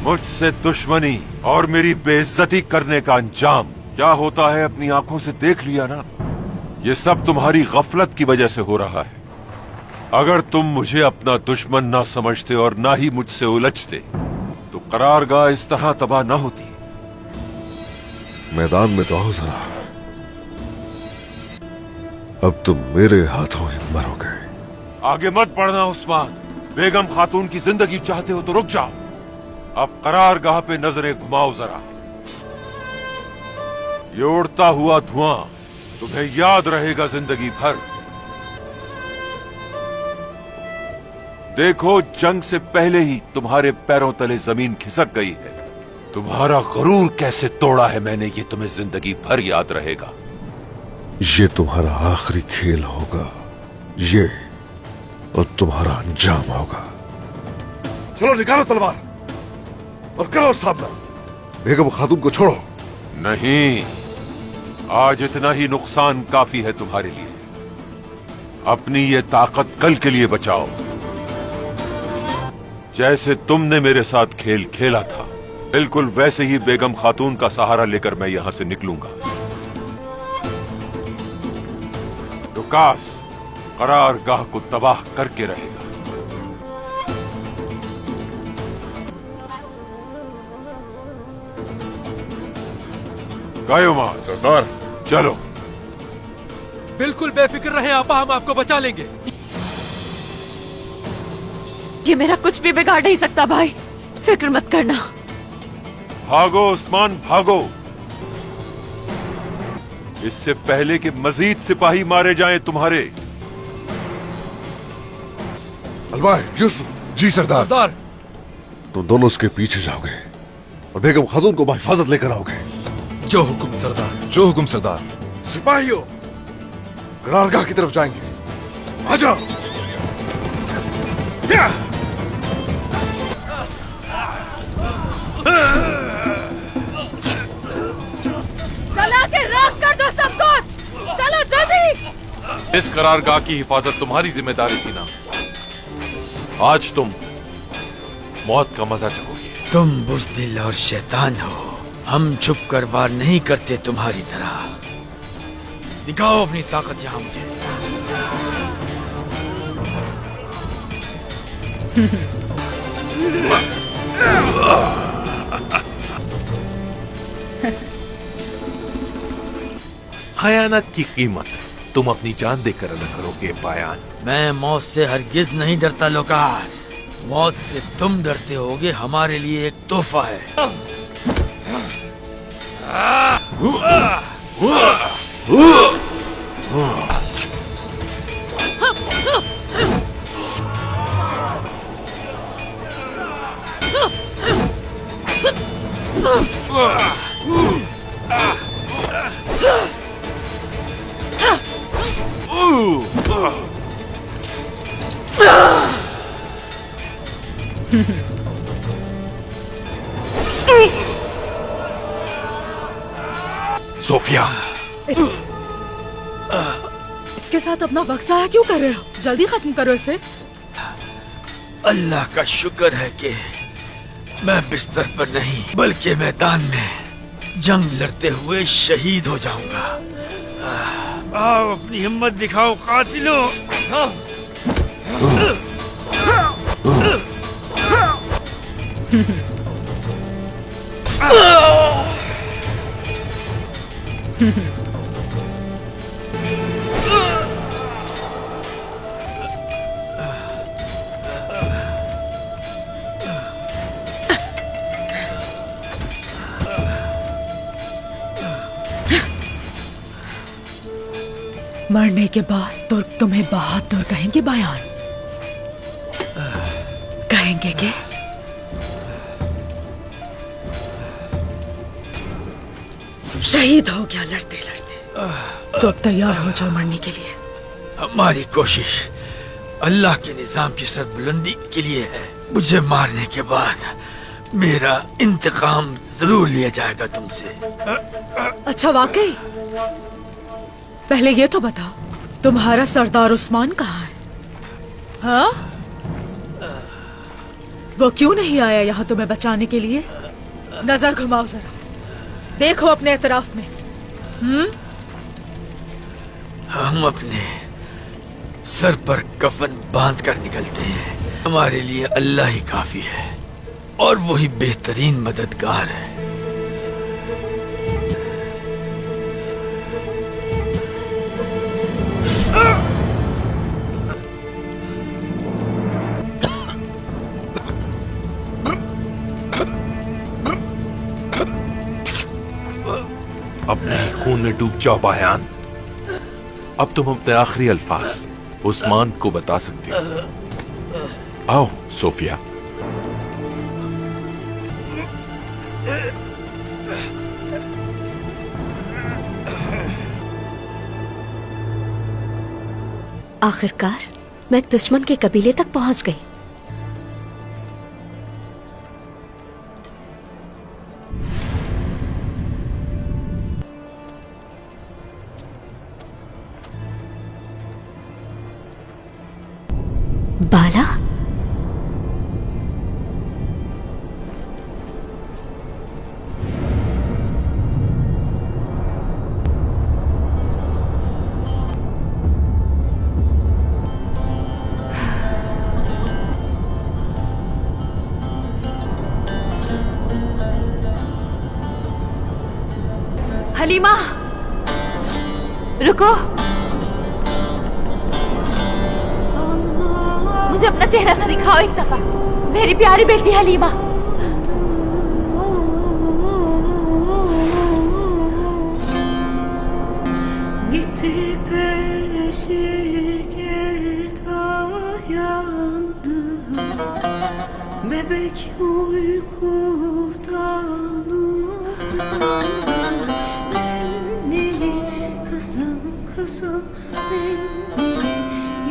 मुझसे दुश्मनी और मेरी बेइज्जती करने का अंजाम क्या होता है अपनी आंखों से देख लिया ना। ये सब तुम्हारी गफलत की वजह से हो रहा है। अगर तुम मुझे अपना दुश्मन ना समझते और ना ही मुझसे उलझते तो करारगाह इस तरह तबाह ना होती। मैदान में तो आओ जरा, अब तुम मेरे हाथों ही मरोगे। आगे मत बढ़ना उस्मान। बेगम खातून की जिंदगी चाहते हो तो रुक जाओ। अब करारगाह पे नजरें घुमाओ जरा। ये उड़ता हुआ धुआं तुम्हें याद रहेगा जिंदगी भर। देखो, जंग से पहले ही तुम्हारे पैरों तले जमीन खिसक गई है। तुम्हारा गरूर कैसे तोड़ा है मैंने, ये तुम्हें जिंदगी भर याद रहेगा। ये तुम्हारा आखिरी खेल होगा, ये और तुम्हारा अंजाम होगा। चलो निकालो तलवार और करो सामना। बेगम खातून को छोड़ो। नहीं, आज इतना ही नुकसान काफी है तुम्हारे लिए। अपनी ये ताकत कल के लिए बचाओ। जैसे तुमने मेरे साथ खेल खेला था, बिल्कुल वैसे ही बेगम खातून का सहारा लेकर मैं यहां से निकलूंगा। रुकास करारगाह को तबाह करके रहेगा। गायोमार सरदार, चलो। बिल्कुल बेफिक्र रहे आपा, हम आपको बचा लेंगे। ये मेरा कुछ भी बिगाड़ नहीं सकता भाई, फिक्र मत करना। भागो उस्मान, भागो। इससे पहले कि मजीद सिपाही मारे जाएं तुम्हारे। अलवाय, यूसुफ। जी सरदार। सरदार, तुम दोनों उसके पीछे जाओगे और बेगम खातून को हिफाजत लेकर आओगे। जो हुक्म सरदार। जो हुक्म सरदार। सिपाहियों, करारगाह की तरफ जाएंगे। आ जाओ। चला के राख कर दो सब कुछ। चलो जल्दी। इस करारगाह की हिफाजत तुम्हारी जिम्मेदारी थी ना। आज तुम मौत का मजा चखोगे। तुम बुज़दिल और शैतान हो। हम छुप कर वार नहीं करते तुम्हारी तरह। दिखाओ अपनी ताकत यहाँ मुझे। खयानत की कीमत तुम अपनी जान देकर अदा करोगे बयान। मैं मौत से हरगिज नहीं डरता लोकास। मौत से तुम डरते होगे, हमारे लिए एक तोहफा है। सोफिया, इसके साथ अपना वक्त ज़ाया क्यों कर रहे हो? जल्दी खत्म करो इसे। अल्लाह का शुक्र है कि मैं बिस्तर पर नहीं बल्कि मैदान में जंग लड़ते हुए शहीद हो जाऊंगा। आओ अपनी हिम्मत दिखाओ कातिलों। मरने के बाद तुर्क तुम्हें बहादुर कहेंगे बयान? कहेंगे कि शहीद हो गया लड़ते लड़ते। तो अब तैयार हो जाओ मरने के लिए। हमारी कोशिश अल्लाह के निजाम की सरबुलंदी के लिए है। मुझे मारने के बाद मेरा इंतकाम जरूर लिया जाएगा तुमसे। अच्छा वाकई? पहले ये तो बताओ, तुम्हारा सरदार उस्मान कहाँ है? हाँ? वो क्यों नहीं आया यहाँ तुम्हें बचाने के लिए? नजर घुमाओ जरा, देखो अपने इतराफ में। हम अपने सर पर कफन बांध कर निकलते हैं। हमारे लिए अल्लाह ही काफी है और वही बेहतरीन मददगार है। अपने ही खून में डूब जाओ बायान। अब तुम अपने आखिरी अल्फाज उस्मान को बता सकते हो। आओ सोफिया। आखिरकार मैं दुश्मन के कबीले तक पहुंच गई। बाला, हलीमा, रुको। मुझे अपना चेहरा तो दिखाओ एक दफा, मेरी प्यारी बेटी Halima. Bebek uykudan nenni kızım kızım nenni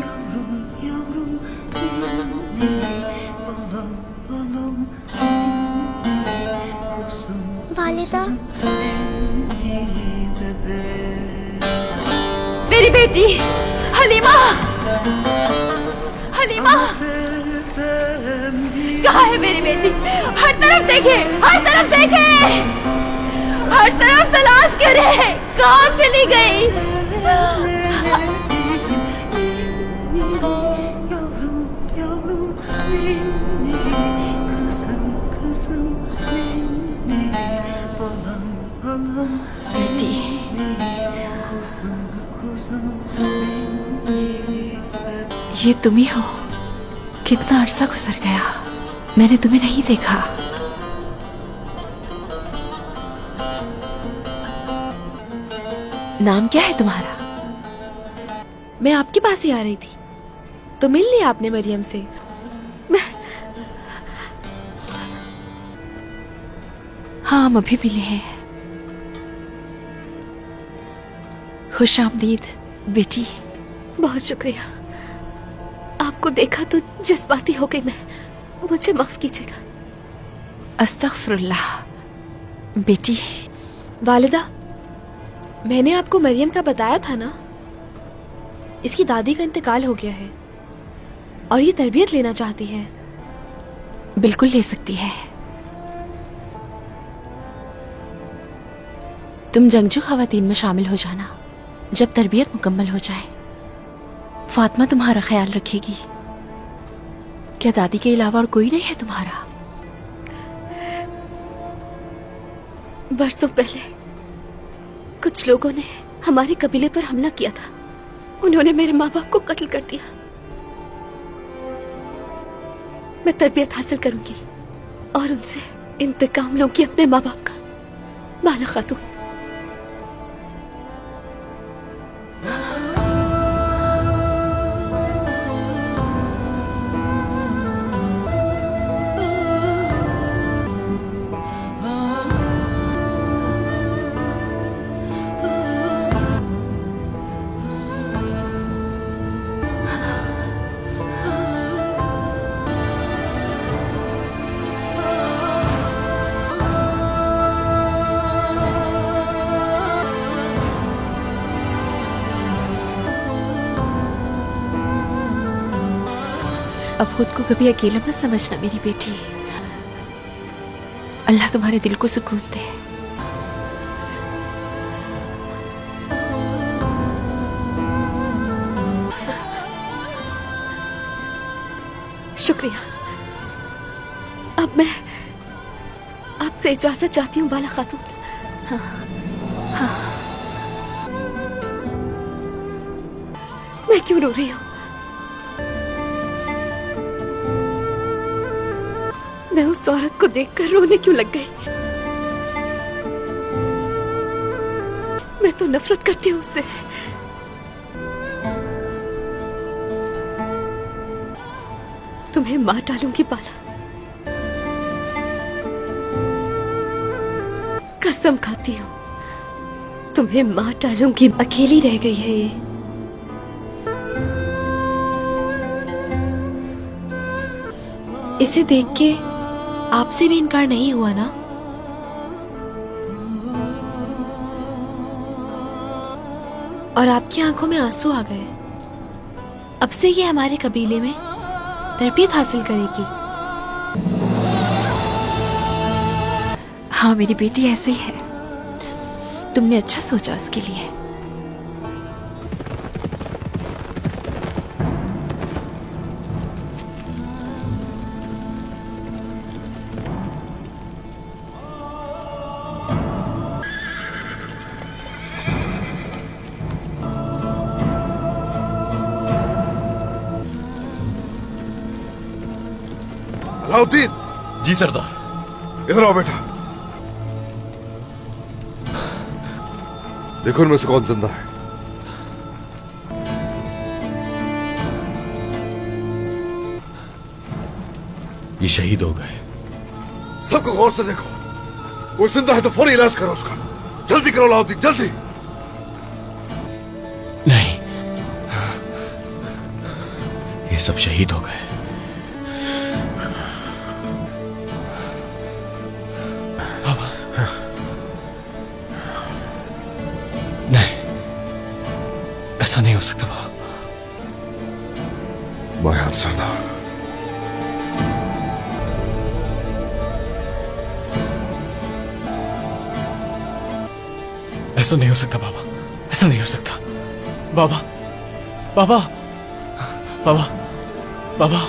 yavrum yavrum nenni balam balam nenni kuzum वालिदा, nenni bebek मेरी बेटी हलीमा, हलीमा कहाँ है मेरी बेटी? हर तरफ देखे, हर तरफ देखे, हर तरफ तलाश करे, कहाँ चली गई? yavrum yavrum nenni kızım kızım nenni balam balam बेटी, kuzum kuzum nenni bebek ये तुम ही हो? कितना अरसा गुजर गया, मैंने तुम्हें नहीं देखा। नाम क्या है तुम्हारा? मैं आपके पास ही आ रही थी तो मिल लिया आपने मरियम से। हाँ, हम अभी मिले हैं। खुश आमदीद बेटी। बहुत शुक्रिया, आपको देखा तो जज्बाती हो गई मैं, मुझे माफ कीजिएगा। अस्तगफिरुल्लाह बेटी। वालिदा, मैंने आपको मरियम का बताया था ना, इसकी दादी का इंतकाल हो गया है और ये तरबियत लेना चाहती है। बिल्कुल ले सकती है। तुम जंगजू खवातीन में शामिल हो जाना जब तरबियत मुकम्मल हो जाए। फातिमा तुम्हारा ख्याल रखेगी। क्या दादी के अलावा और कोई नहीं है तुम्हारा? बरसों पहले कुछ लोगों ने हमारे कबीले पर हमला किया था। उन्होंने मेरे माँ बाप को कत्ल कर दिया। मैं तरबियत हासिल करूंगी और उनसे इंतकाम लूंगी अपने माँ बाप का। बाला खातून। अब खुद को कभी अकेला मत समझना मेरी बेटी। अल्लाह तुम्हारे दिल को सुकून दे। शुक्रिया। अब मैं आपसे इजाजत चाहती हूँ बाला खातून। मैं क्यों रो रही हूँ? मैं उस औरत को देखकर रोने क्यों लग गई? मैं तो नफरत करती हूँ उससे। तुम्हें मार डालूंगी बाला, कसम खाती हूँ तुम्हें मार डालूंगी। अकेली रह गई है ये। इसे देख के आपसे भी इनकार नहीं हुआ ना? और आपकी आंखों में आंसू आ गए। अब से ये हमारे कबीले में तरबियत हासिल करेगी। हाँ मेरी बेटी ऐसे ही है। तुमने अच्छा सोचा उसके लिए। अलाउद्दीन, जी सरदार। इधर आओ बेटा। देखो इनमें से कौन जिंदा है। ये शहीद हो गए। सबको गौर से देखो। वो जिंदा है तो फौरी इलाज करो उसका। जल्दी करो अलाउद्दीन, जल्दी। नहीं, ये सब शहीद हो गए। ऐसा नहीं हो सकता बाबा। बयान सरदार। ऐसा नहीं हो सकता बाबा, ऐसा नहीं हो सकता। बाबा, बाबा, बाबा, बाबा।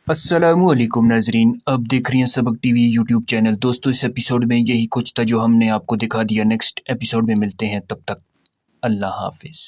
अस्सलामुअलैकुम नाजरीन, अब देख रही हैं सबक टीवी यूट्यूब चैनल। दोस्तों इस एपिसोड में यही कुछ था जो हमने आपको दिखा दिया। नेक्स्ट एपिसोड में मिलते हैं, तब तक अल्लाह हाफिज।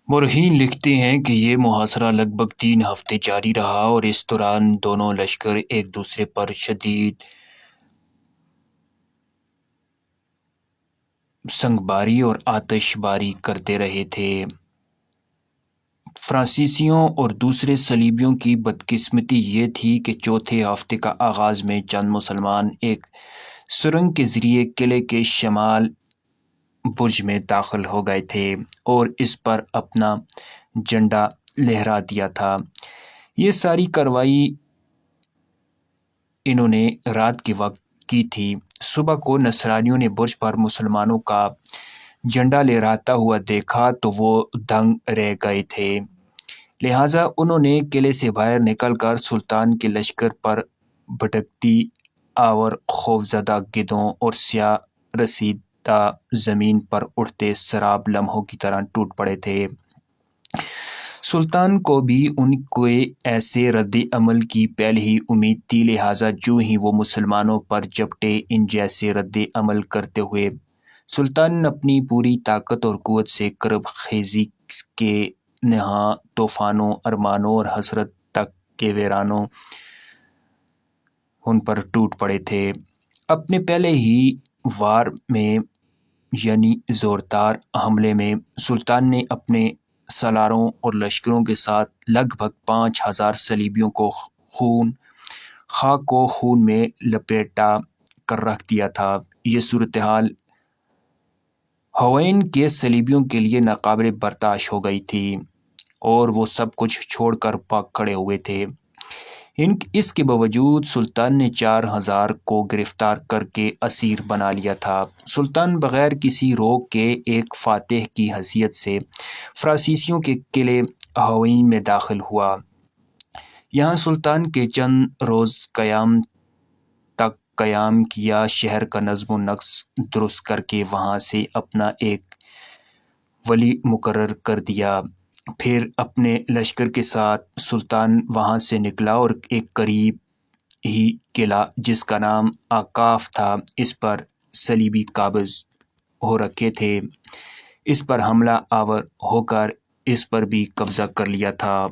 मुरहीन लिखते हैं कि ये मुहासरा लगभग 3 हफ्ते जारी रहा और इस दौरान दोनों लश्कर एक दूसरे पर शदीद संगबारी और आतिशबारी करते रहे थे। फ्रांसीसियों और दूसरे सलीबियों की बदकिस्मती ये थी कि चौथे हफ्ते का आगाज में चंद मुसलमान एक सुरंग के जरिए किले के शमाल बुर्ज में दाखिल हो गए थे और इस पर अपना झंडा लहरा दिया था। ये सारी कार्रवाई इन्होंने रात के वक्त की थी। सुबह को नसरानियों ने बुर्ज पर मुसलमानों का झंडा लहराता हुआ देखा तो वो दंग रह गए थे। लिहाजा उन्होंने किले से बाहर निकलकर सुल्तान के लश्कर पर भटकती और खौफजदा गिद्धों और स्याह रसीदा जमीन पर उठते शराब लम्हों की तरह टूट पड़े थे। सुल्तान को भी उनके ऐसे रद्द अमल की पहले ही उम्मीद थी। लिहाजा जो ही वो मुसलमानों पर झपटे, इन जैसे रद्द अमल करते हुए सुल्तान अपनी पूरी ताकत और कुव्वत से करब खेजी के नहा तूफानों, अरमानों और हसरत तक के वीरानों उन पर टूट पड़े थे। अपने पहले ही वार में यानी जोरदार हमले में सुल्तान ने अपने सलारों और लश्करों के साथ लगभग 5000 सलीबियों को खून में लपेटा कर रख दिया था। ये सूरत हाल हवैन के सलीबियों के लिए नाकाबिल बर्दाश्त हो गई थी और वो सब कुछ छोड़कर भाग खड़े हुए थे। इसके बावजूद सुल्तान ने 4000 को गिरफ्तार करके असीर बना लिया था। सुल्तान बगैर किसी रोक के एक फातेह की हैसियत से फ्रांसीसियों के किले हवैन में दाखिल हुआ। यहाँ सुल्तान के चंद रोज़ क़याम किया। शहर का नज़्म नक्श दुरुस्त करके वहाँ से अपना एक वली मुकर्रर कर दिया। फिर अपने लश्कर के साथ सुल्तान वहाँ से निकला और एक करीब ही किला जिसका नाम आकाफ था, इस पर सलीबी काबिज हो रखे थे, इस पर हमला आवर होकर इस पर भी कब्जा कर लिया था।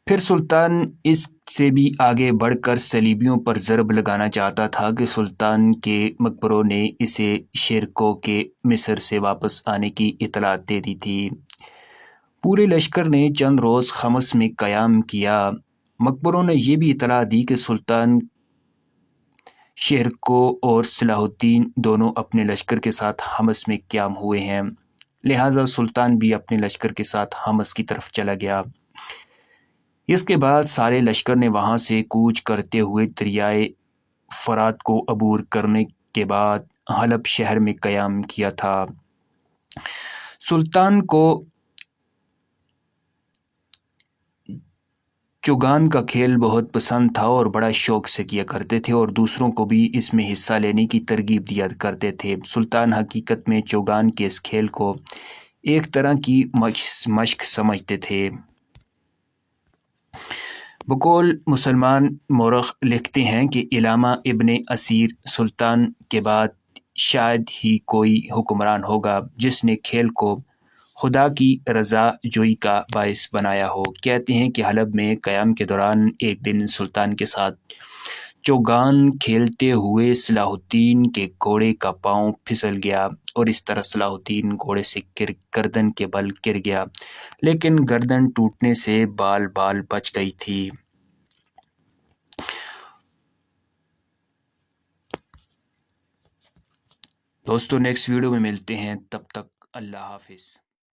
फिर सुल्तान इससे भी आगे बढ़कर सलीबियों पर ज़रब लगाना चाहता था कि सुल्तान के मकबरों ने इसे शेरकों के मिस्र से वापस आने की इतला दे दी थी। पूरे लश्कर ने चंद रोज़ खमस में क़याम किया। मकबरों ने यह भी इतला दी कि सुल्तान शेरको और सलाहुद्दीन दोनों अपने लश्कर के साथ हमस में क़याम हुए हैं। लिहाजा सुल्तान भी अपने लश्कर के साथ हमस की तरफ चला गया। इसके बाद सारे लश्कर ने वहाँ से कूच करते हुए दरियाए फरात को अबूर करने के बाद हलब शहर में क़याम किया था। सुल्तान को चौगान का खेल बहुत पसंद था और बड़ा शौक से किया करते थे और दूसरों को भी इसमें हिस्सा लेने की तरगीब दिया करते थे। सुल्तान हकीकत में चौगान के इस खेल को एक तरह की मश्क समझते थे। बकौल मुसलमान मौरख लिखते हैं कि इलामा इब्ने असीर सुल्तान के बाद शायद ही कोई हुक्मरान होगा जिसने खेल को खुदा की रज़ा जोई का बायस बनाया हो। कहते हैं कि हलब में क़याम के दौरान एक दिन सुल्तान के साथ चौगान खेलते हुए सलाहुद्दीन के घोड़े का पाँव फिसल गया और इस तरह सलाहुद्दीन घोड़े से गर्दन के बल गिर गया, लेकिन गर्दन टूटने से बाल बच गई थी। दोस्तों नेक्स्ट वीडियो में मिलते हैं, तब तक अल्लाह हाफिज़।